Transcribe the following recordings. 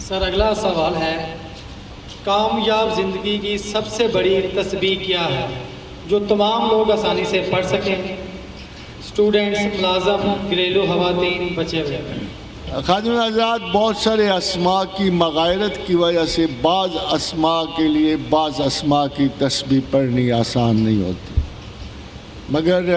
سر اگلا سوال ہے، کامیاب زندگی کی سب سے بڑی تسبیح کیا ہے جو تمام لوگ آسانی سے پڑھ سکیں؟ اسٹوڈنٹس، ملازم، گھریلو خواتین، بچے ہوئے۔ خادم حضرات، بہت سارے اسماء کی مغایرت کی وجہ سے بعض اسماء کے لیے بعض اسماء کی تسبیح پڑھنی آسان نہیں ہوتی، مگر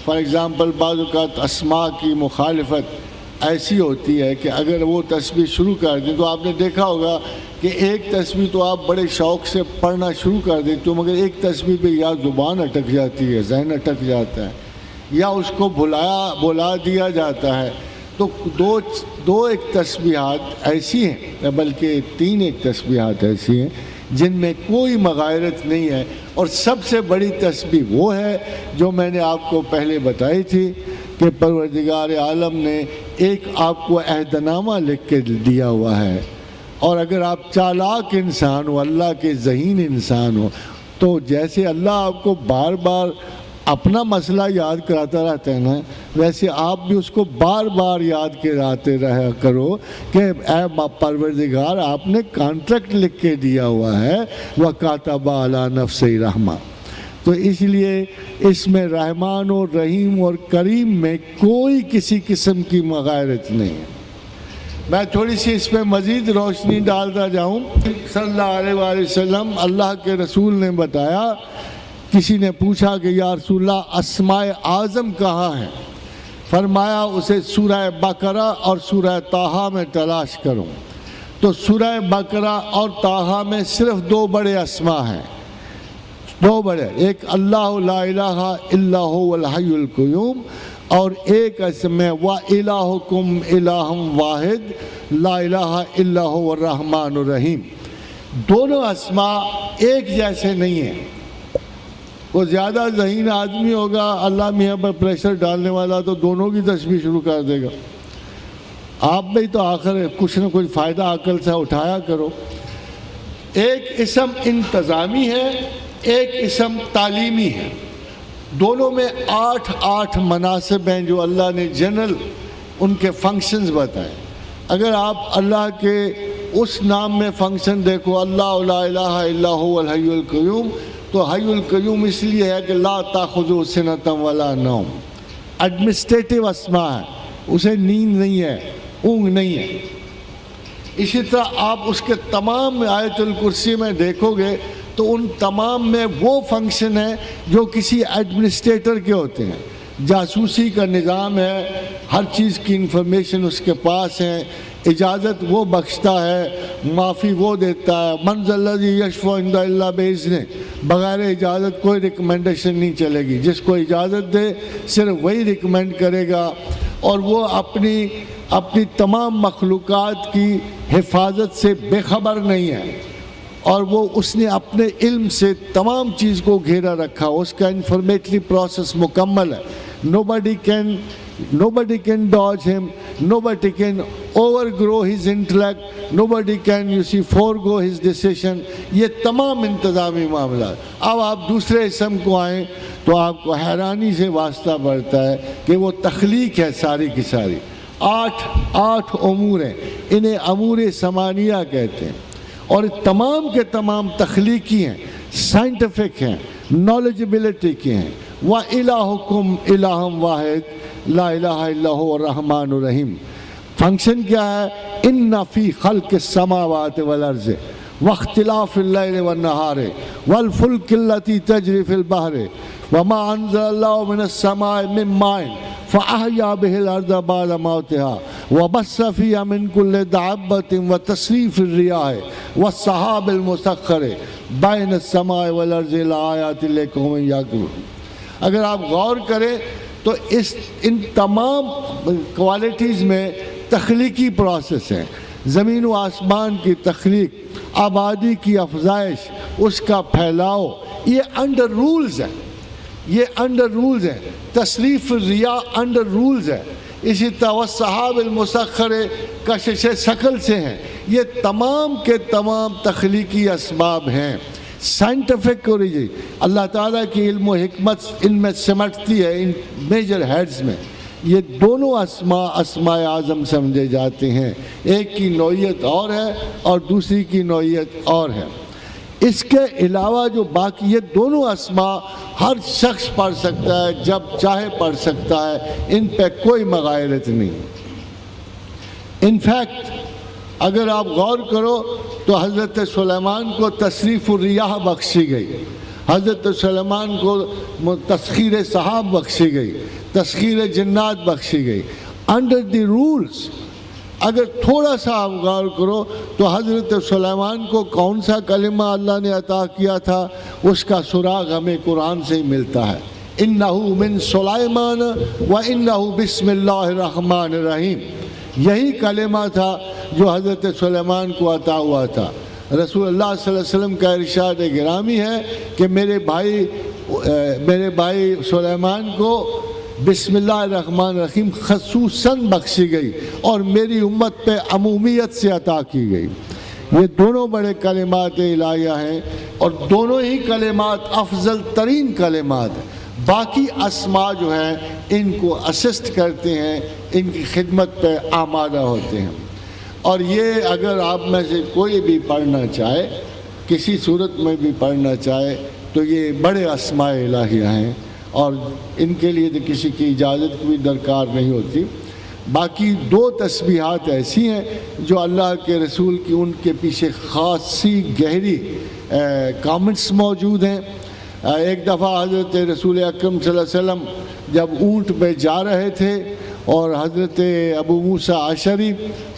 فار ایگزامپل بعض اوقات اسماء کی مخالفت ایسی ہوتی ہے کہ اگر وہ تسبیح شروع کر دیں تو آپ نے دیکھا ہوگا کہ ایک تسبیح تو آپ بڑے شوق سے پڑھنا شروع کر دیتے ہو، مگر ایک تسبیح پہ یا زبان اٹک جاتی ہے، ذہن اٹک جاتا ہے، یا اس کو بلا دیا جاتا ہے۔ تو دو ایک تسبیحات ایسی ہیں، بلکہ تین ایک تسبیحات ایسی ہیں جن میں کوئی مغایرت نہیں ہے، اور سب سے بڑی تسبیح وہ ہے جو میں نے آپ کو پہلے بتائی تھی کہ پروردگار عالم نے ایک آپ کو عہد نامہ لکھ کے دیا ہوا ہے، اور اگر آپ چالاک انسان ہو، اللہ کے ذہین انسان ہو، تو جیسے اللہ آپ کو بار بار اپنا مسئلہ یاد کراتا رہتا ہے نا، ویسے آپ بھی اس کو بار بار یاد کراتے رہا کرو کہ اے پروردگار، آپ نے کانٹریکٹ لکھ کے دیا ہوا ہے وَكَاتَبَ عَلَى نَفْسِ رحمہ۔ تو اس لیے اس میں رحمان و رحیم اور کریم میں کوئی کسی قسم کی مغایرت نہیں ہے۔ میں تھوڑی سی اس پہ مزید روشنی ڈالتا جاؤں۔ صلی اللہ علیہ وآلہ وسلم، اللہ کے رسول نے بتایا، کسی نے پوچھا کہ یا رسول اللہ اسماء اعظم کہاں ہیں؟ فرمایا اسے سورہ بقرہ اور سورہ طٰہٰ میں تلاش کرو۔ تو سورہ بقرہ اور طٰہٰ میں صرف دو بڑے اسماء ہیں، دو بڑے، ایک اللہ لا الہ الا هو الحی القیوم، اور ایک اسم ہے وَإِلَٰهُكُمْ إِلَٰهٌ وَاحِدٌ لا الہ الا هو الرحمن الرحیم۔ دونوں اسماء ایک جیسے نہیں ہیں۔ وہ زیادہ ذہین آدمی ہوگا، اللہ میاں پر پریشر ڈالنے والا، تو دونوں کی تسبیح شروع کر دے گا۔ آپ بھی تو آخر کچھ نہ کچھ فائدہ عقل سے اٹھایا کرو۔ ایک اسم انتظامی ہے، ایک اسم تعلیمی ہے، دونوں میں 8 مناصب ہیں جو اللہ نے جنرل ان کے فنکشنز بتائے۔ اگر آپ اللہ کے اس نام میں فنکشن دیکھو، اللہ لا الہ الا هو الحی القیوم، تو حی القیوم اس لیے ہے کہ لا تاخذہ سنۃ ولا نوم، ایڈمنسٹریٹو اسماء ہے، اسے نیند نہیں ہے، اونگ نہیں ہے۔ اسی طرح آپ اس کے تمام آیت الکرسی میں دیکھو گے تو ان تمام میں وہ فنکشن ہے جو کسی ایڈمنسٹریٹر کے ہوتے ہیں۔ جاسوسی کا نظام ہے، ہر چیز کی انفارمیشن اس کے پاس ہے، اجازت وہ بخشتا ہے، معافی وہ دیتا ہے، من ذا الذی یشفع عنده الا باذنہ، بغیر اجازت کوئی ریکمنڈیشن نہیں چلے گی، جس کو اجازت دے صرف وہی ریکمینڈ کرے گا، اور وہ اپنی تمام مخلوقات کی حفاظت سے بے خبر نہیں ہے، اور وہ اس نے اپنے علم سے تمام چیز کو گھیرا رکھا، اس کا انفارمیٹری پروسیس مکمل ہے۔ Nobody can dodge him, nobody can overgrow his intellect, nobody can forego his decision۔ یہ تمام انتظامی معاملات۔ اب آپ دوسرے اسم کو آئیں تو آپ کو حیرانی سے واسطہ پڑتا ہے کہ وہ تخلیق ہے ساری کی ساری۔ 8 امور ہیں، انہیں امور ثمانیہ کہتے ہیں، اور تمام کے تمام تخلیقی ہیں، سائنٹیفک ہیں، نالجبلٹی کے ہیں۔ وَإِلَٰهُكُمْ إِلَٰهٌ وَاحِدٌ لا الہ الا هو الرحمن الرحیم۔ فنکشن کیا ہے؟ ان فی خلق السماوات والارض واختلاف اللیل والنہار والفلک التي تجری فی البحر وما انزل اللہ من السماء من ماء فاحیا به الارض بعد موتها وبث فیہا من کل دابۃ وتصریف الرياح والسحاب المسخر بین السماء والارض لآیات لقوم یعقلون۔ اگر آپ غور کریں تو ان تمام کوالٹیز میں تخلیقی پروسیس ہیں، زمین و آسمان کی تخلیق، آبادی کی افزائش، اس کا پھیلاؤ، یہ انڈر رولز ہے، یہ انڈر رولز ہیں۔ تصریف الریاح انڈر رولز ہے۔ اسی طرح والسحاب المسخر کشش ثقل سے ہیں۔ یہ تمام کے تمام تخلیقی اسباب ہیں۔ سائنٹیفک اوریجن اللہ تعالیٰ کی علم و حکمت ان میں سمٹتی ہے، ان میجر ہیڈز میں، یہ دونوں اسماء اعظم سمجھے جاتے ہیں، ایک کی نوعیت اور ہے اور دوسری کی نوعیت اور ہے۔ اس کے علاوہ جو باقی یہ دونوں اسماء ہر شخص پڑھ سکتا ہے، جب چاہے پڑھ سکتا ہے، ان پہ کوئی مغایرت نہیں۔ انفیکٹ اگر آپ غور کرو تو حضرت سلیمان کو تصریف الریاح بخشی گئی، حضرت سلیمان کو تسخیر سحاب بخشی گئی، تسخیر جنات بخشی گئی انڈر دی رولز۔ اگر تھوڑا سا آپ غور کرو تو حضرت سلیمان کو کون سا کلمہ اللہ نے عطا کیا تھا، اس کا سراغ ہمیں قرآن سے ہی ملتا ہے، اِنَّهُ مِن سُلَيْمَانَ وَإِنَّهُ بِسْمِ اللَّهِ الرَّحْمَٰنِ الرَّحِيمِ۔ یہی کلمہ تھا جو حضرت سلیمان کو عطا ہوا تھا۔ رسول اللہ صلی اللہ علیہ وسلم کا ارشاد گرامی ہے کہ میرے بھائی سلیمان کو بسم اللہ الرحمن الرحیم خصوصاً بخشی گئی اور میری امت پہ عمومیت سے عطا کی گئی۔ یہ دونوں بڑے کلمات الہیہ ہیں اور دونوں ہی کلمات افضل ترین کلمات ہیں۔ باقی اسماء جو ہیں ان کو اسسٹ کرتے ہیں، ان کی خدمت پہ آمادہ ہوتے ہیں۔ اور یہ اگر آپ میں سے کوئی بھی پڑھنا چاہے، کسی صورت میں بھی پڑھنا چاہے، تو یہ بڑے اسماء الہیہ ہیں اور ان کے لیے تو کسی کی اجازت کی بھی درکار نہیں ہوتی۔ باقی دو تسبیحات ایسی ہیں جو اللہ کے رسول کی ان کے پیچھے خاصی گہری کامنٹس موجود ہیں۔ ایک دفعہ حضرت رسول اکرم صلی اللہ علیہ وسلم جب اونٹ پہ جا رہے تھے اور حضرت ابو موسیٰ اشعری،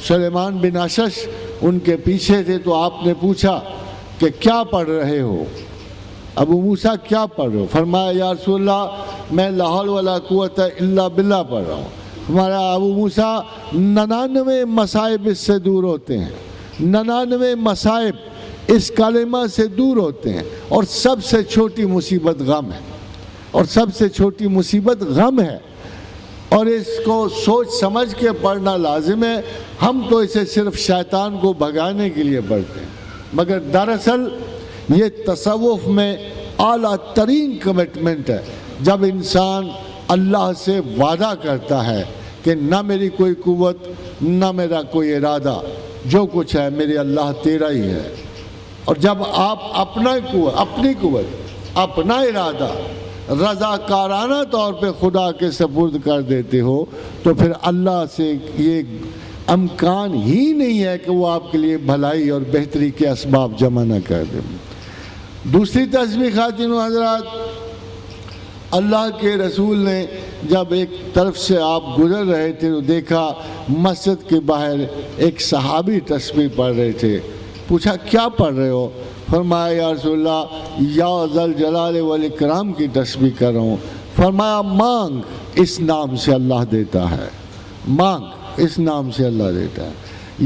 سلیمان بن اشعث ان کے پیچھے تھے، تو آپ نے پوچھا کہ کیا پڑھ رہے ہو؟ ابو موسیٰ کیا پڑھ رہے ہو؟ فرمایا یا رسول اللہ میں لا حول ولا قوت الا باللہ پڑھ رہا ہوں۔ ہمارا ابو موسیٰ 99 مصائب اس سے دور ہوتے ہیں، 99 مصائب اس کلمہ سے دور ہوتے ہیں، اور سب سے چھوٹی مصیبت غم ہے، اور سب سے چھوٹی مصیبت غم ہے، اور اس کو سوچ سمجھ کے پڑھنا لازم ہے۔ ہم تو اسے صرف شیطان کو بھگانے کے لیے پڑھتے ہیں، مگر دراصل یہ تصوف میں اعلیٰ ترین کمٹمنٹ ہے، جب انسان اللہ سے وعدہ کرتا ہے کہ نہ میری کوئی قوت نہ میرا کوئی ارادہ، جو کچھ ہے میرے اللہ تیرا ہی ہے۔ اور جب آپ اپنی قوت اپنا ارادہ رضاکارانہ طور پہ خدا کے سپرد کر دیتے ہو تو پھر اللہ سے یہ امکان ہی نہیں ہے کہ وہ آپ کے لیے بھلائی اور بہتری کے اسباب جمع نہ کر دے۔ دوسری تسبیح خواتین و حضرات، اللہ کے رسول نے جب ایک طرف سے آپ گزر رہے تھے تو دیکھا مسجد کے باہر ایک صحابی تسبیح پڑھ رہے تھے۔ پوچھا کیا پڑھ رہے ہو؟ فرمایا یا رسول اللہ یا ذل جلال والاکرام کی تسبیح کر رہا ہوں۔ فرمایا مانگ، اس نام سے اللہ دیتا ہے، مانگ اس نام سے اللہ دیتا ہے۔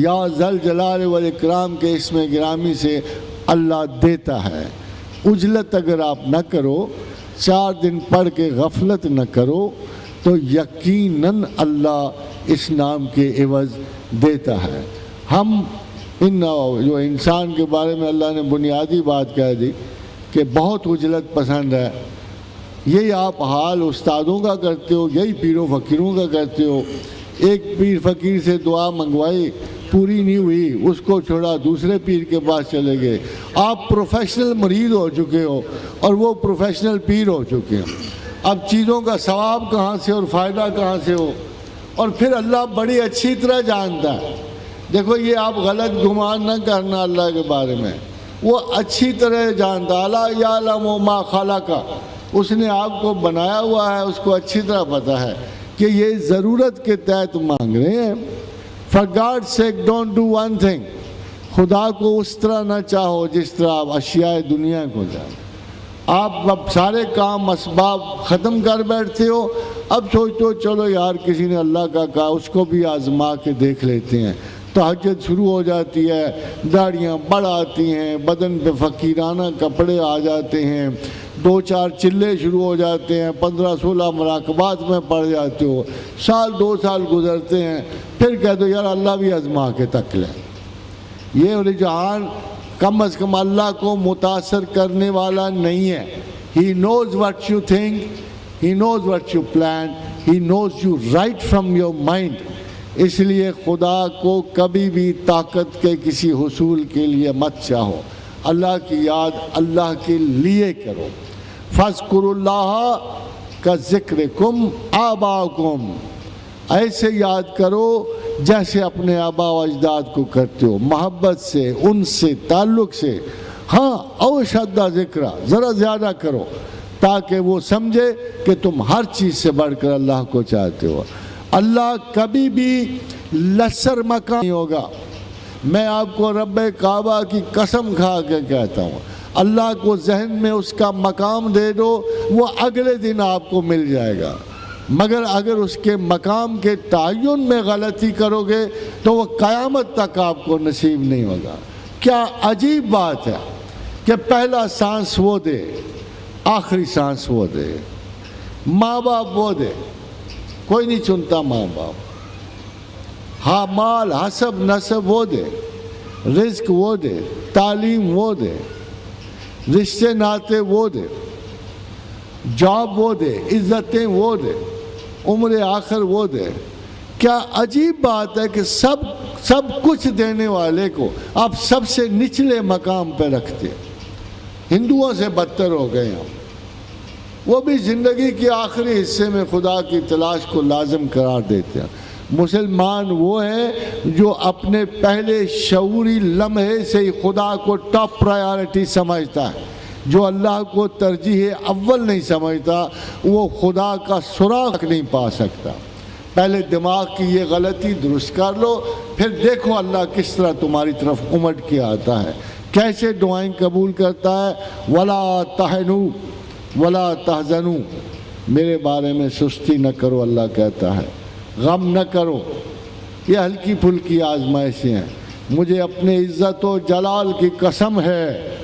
یا ذل جلال والاکرام کے اسم گرامی سے اللہ دیتا ہے۔ اجلت اگر آپ نہ کرو، 4 دن پڑھ کے غفلت نہ کرو، تو یقیناً اللہ اس نام کے عوض دیتا ہے۔ ہم جو انسان کے بارے میں اللہ نے بنیادی بات کہہ دی کہ بہت اجلت پسند ہے، یہی آپ حال استادوں کا کرتے ہو، یہی پیر و فقیروں کا کرتے ہو۔ ایک پیر فقیر سے دعا منگوائی، پوری نہیں ہوئی، اس کو چھوڑا دوسرے پیر کے پاس چلے گئے۔ آپ پروفیشنل مرید ہو چکے ہو اور وہ پروفیشنل پیر ہو چکے ہیں۔ اب چیزوں کا ثواب کہاں سے اور فائدہ کہاں سے ہو؟ اور پھر اللہ بڑی اچھی طرح جانتا ہے۔ دیکھو یہ آپ غلط گمان نہ کرنا اللہ کے بارے میں، وہ اچھی طرح جانتا۔ الا یعلم ما خلق، اس نے آپ کو بنایا ہوا ہے، اس کو اچھی طرح پتہ ہے کہ یہ ضرورت کے تحت مانگ رہے ہیں۔ For God's sake don't do one thing، خدا کو اس طرح نہ چاہو جس طرح آپ اشیاء دنیا کو چاہو۔ آپ اب سارے کام اسباب ختم کر بیٹھتے ہو، اب سوچتے ہو چلو یار کسی نے اللہ کا کہا اس کو بھی آزما کے دیکھ لیتے ہیں۔ تہجد شروع ہو جاتی ہے، داڑیاں بڑھ آتی ہیں، بدن پہ فقیرانہ کپڑے آ جاتے ہیں، 2-4 چلے شروع ہو جاتے ہیں، 15-16 مراقبات میں پڑ جاتے ہو، 1-2 سال گزرتے ہیں، پھر کہہ دو یار اللہ بھی آزما کے تک لیں۔ یہ رجحان کم از کم اللہ کو متاثر کرنے والا نہیں ہے۔ He knows what you think, He knows what you plan, He knows you right from your mind. اس لیے خدا کو کبھی بھی طاقت کے کسی حصول کے لیے مت چاہو، اللہ کی یاد اللہ کے لیے کرو۔ فاذکروا اللہ کا ذکرکم آباءکم، ایسے یاد کرو جیسے اپنے آباء و اجداد کو کرتے ہو، محبت سے، ان سے، تعلق سے۔ ہاں او شدہ ذکر، ذرا زیادہ کرو تاکہ وہ سمجھے کہ تم ہر چیز سے بڑھ کر اللہ کو چاہتے ہو۔ اللہ کبھی بھی لسر مقام نہیں ہوگا۔ میں آپ کو رب کعبہ کی قسم کھا کے کہتا ہوں، اللہ کو ذہن میں اس کا مقام دے دو، وہ اگلے دن آپ کو مل جائے گا، مگر اگر اس کے مقام کے تعین میں غلطی کرو گے تو وہ قیامت تک آپ کو نصیب نہیں ہوگا۔ کیا عجیب بات ہے کہ پہلا سانس وہ دے، آخری سانس وہ دے، ماں باپ وہ دے، کوئی نہیں چنتا ماں باپ، ہاں مال حسب نسب وہ دے، رزق وہ دے، تعلیم وہ دے، رشتے ناتے وہ دے، جاب وہ دے، عزتیں وہ دے، عمر آخر وہ دے۔ کیا عجیب بات ہے کہ سب کچھ دینے والے کو آپ سب سے نچلے مقام پہ رکھتے۔ ہندوؤں سے بدتر ہو گئے ہم، وہ بھی زندگی کے آخری حصے میں خدا کی تلاش کو لازم قرار دیتے ہیں۔ مسلمان وہ ہیں جو اپنے پہلے شعوری لمحے سے ہی خدا کو ٹاپ پرائیورٹی سمجھتا ہے۔ جو اللہ کو ترجیح اول نہیں سمجھتا وہ خدا کا سراغ نہیں پا سکتا۔ پہلے دماغ کی یہ غلطی درست کر لو، پھر دیکھو اللہ کس طرح تمہاری طرف امٹ کے آتا ہے، کیسے دعائیں قبول کرتا ہے۔ وَلَا تَحْنُوا وَلَا تَحْزَنُوا، میرے بارے میں سستی نہ کرو، اللہ کہتا ہے، غم نہ کرو۔ یہ ہلکی پھلکی آزمائشیں ہیں۔ مجھے اپنے عزت و جلال کی قسم ہے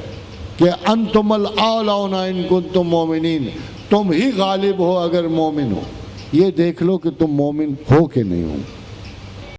کہ انتم الاعلون ان کنتم مومنین، تم ہی غالب ہو اگر مومن ہو۔ یہ دیکھ لو کہ تم مومن ہو کہ نہیں ہو۔